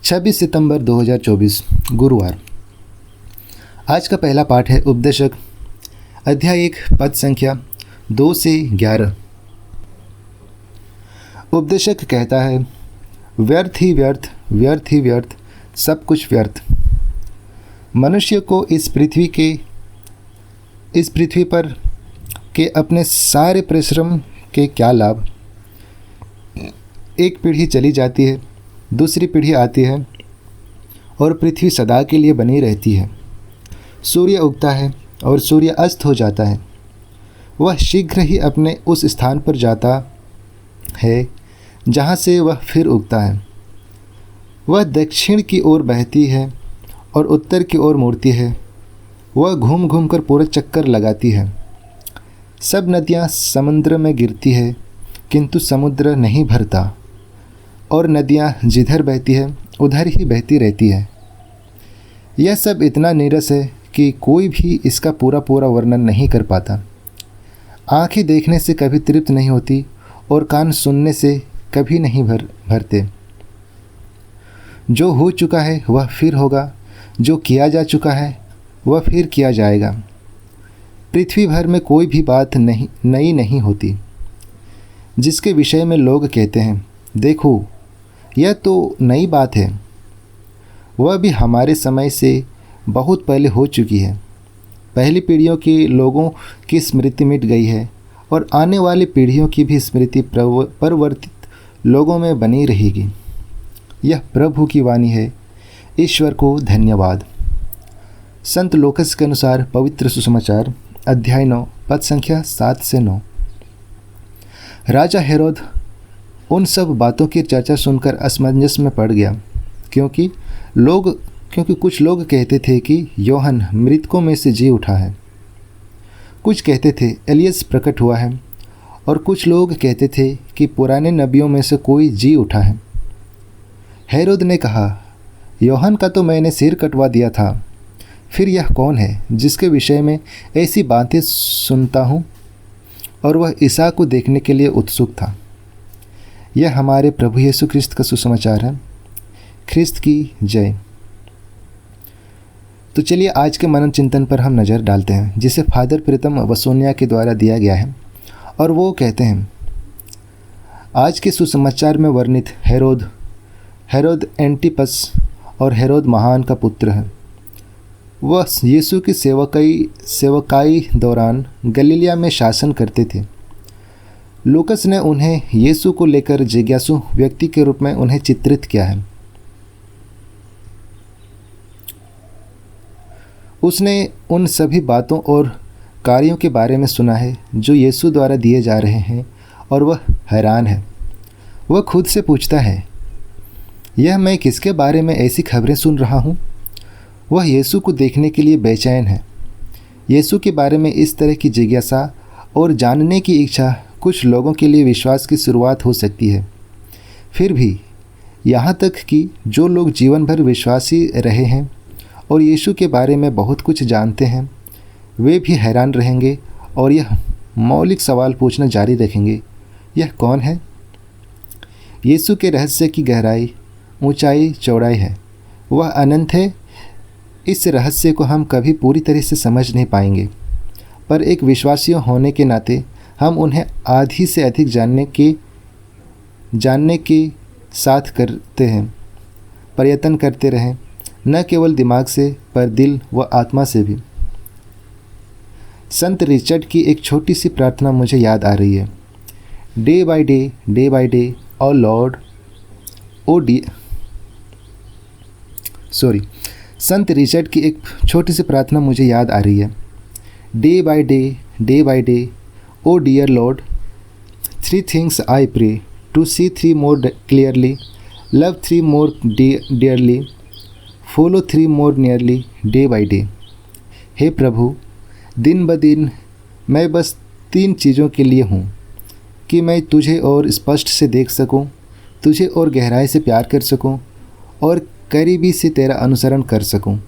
26 सितंबर 2024 गुरुवार। आज का पहला पाठ है उपदेशक अध्याय 1 पद संख्या 2 से 11। उपदेशक कहता है, व्यर्थ ही व्यर्थ, व्यर्थ ही व्यर्थ, सब कुछ व्यर्थ। मनुष्य को इस पृथ्वी पर के अपने सारे परिश्रम के क्या लाभ। एक पीढ़ी चली जाती है, दूसरी पीढ़ी आती है और पृथ्वी सदा के लिए बनी रहती है। सूर्य उगता है और सूर्य अस्त हो जाता है। वह शीघ्र ही अपने उस स्थान पर जाता है जहाँ से वह फिर उगता है। वह दक्षिण की ओर बहती है और उत्तर की ओर मुड़ती है। वह घूम घूम कर पूरा चक्कर लगाती है। सब नदियाँ समुद्र में गिरती है, किंतु समुद्र नहीं भरता, और नदियाँ जिधर बहती है उधर ही बहती रहती है। यह सब इतना नीरस है कि कोई भी इसका पूरा वर्णन नहीं कर पाता। आँखें देखने से कभी तृप्त नहीं होती और कान सुनने से कभी नहीं भरते। जो हो चुका है वह फिर होगा, जो किया जा चुका है वह फिर किया जाएगा। पृथ्वी भर में कोई भी बात नई नहीं होती जिसके विषय में लोग कहते हैं, देखो यह तो नई बात है। वह भी हमारे समय से बहुत पहले हो चुकी है। पहली पीढ़ियों के लोगों की स्मृति मिट गई है और आने वाली पीढ़ियों की भी स्मृति परिवर्तित लोगों में बनी रहेगी। यह प्रभु की वाणी है। ईश्वर को धन्यवाद। संत लूकास के अनुसार पवित्र सुसमाचार अध्याय 9 पद संख्या 7 से 9। राजा हेरोद उन सब बातों की चर्चा सुनकर असमंजस में पड़ गया, क्योंकि कुछ लोग कहते थे कि यूहन्ना मृतकों में से जी उठा है। कुछ कहते थे एलियस प्रकट हुआ है, और कुछ लोग कहते थे कि पुराने नबियों में से कोई जी उठा है। हेरोद ने कहा, यूहन्ना का तो मैंने सिर कटवा दिया था, फिर यह कौन है जिसके विषय में ऐसी बातें सुनता हूँ? और वह ईसा को देखने के लिए उत्सुक था। यह हमारे प्रभु यीशु ख्रिस्त का सुसमाचार है। ख्रिस्त की जय। तो चलिए आज के मनन चिंतन पर हम नज़र डालते हैं, जिसे फादर प्रीतम वसोनिया के द्वारा दिया गया है। और वो कहते हैं, आज के सुसमाचार में वर्णित हेरोद एंटिपस और हेरोद महान का पुत्र है। वह यीशु की सेवकाई दौरान गलीलिया में शासन करते थे। लूकास ने उन्हें यीशु को लेकर जिज्ञासु व्यक्ति के रूप में उन्हें चित्रित किया है। उसने उन सभी बातों और कार्यों के बारे में सुना है जो यीशु द्वारा दिए जा रहे हैं, और वह हैरान है। वह खुद से पूछता है, यह मैं किसके बारे में ऐसी खबरें सुन रहा हूँ? वह यीशु को देखने के लिए बेचैन है। यीशु के बारे में इस तरह की जिज्ञासा और जानने की इच्छा कुछ लोगों के लिए विश्वास की शुरुआत हो सकती है। फिर भी यहाँ तक कि जो लोग जीवन भर विश्वासी रहे हैं और यीशु के बारे में बहुत कुछ जानते हैं, वे भी हैरान रहेंगे और यह मौलिक सवाल पूछना जारी रखेंगे, यह कौन है? यीशु के रहस्य की गहराई, ऊंचाई, चौड़ाई है। वह अनंत है। इस रहस्य को हम कभी पूरी तरह से समझ नहीं पाएंगे, पर एक विश्वासी होने के नाते हम उन्हें आधी से अधिक जानने के साथ करते हैं, प्रयत्न करते रहें, न केवल दिमाग से पर दिल व आत्मा से भी। संत रिचर्ड की एक छोटी सी प्रार्थना मुझे याद आ रही है। Day by day O lord संत रिचर्ड की एक छोटी सी प्रार्थना मुझे याद आ रही है। Day by day O dear lord, 3 things I pray, to see 3 more clearly, love 3 more dearly, follow 3 more nearly, day by day। हे प्रभु, दिन ब दिन मैं बस 3 चीज़ों के लिए हूँ, कि मैं तुझे और स्पष्ट से देख सकूँ, तुझे और गहराई से प्यार कर सकूँ, और करीबी से तेरा अनुसरण कर सकूँ।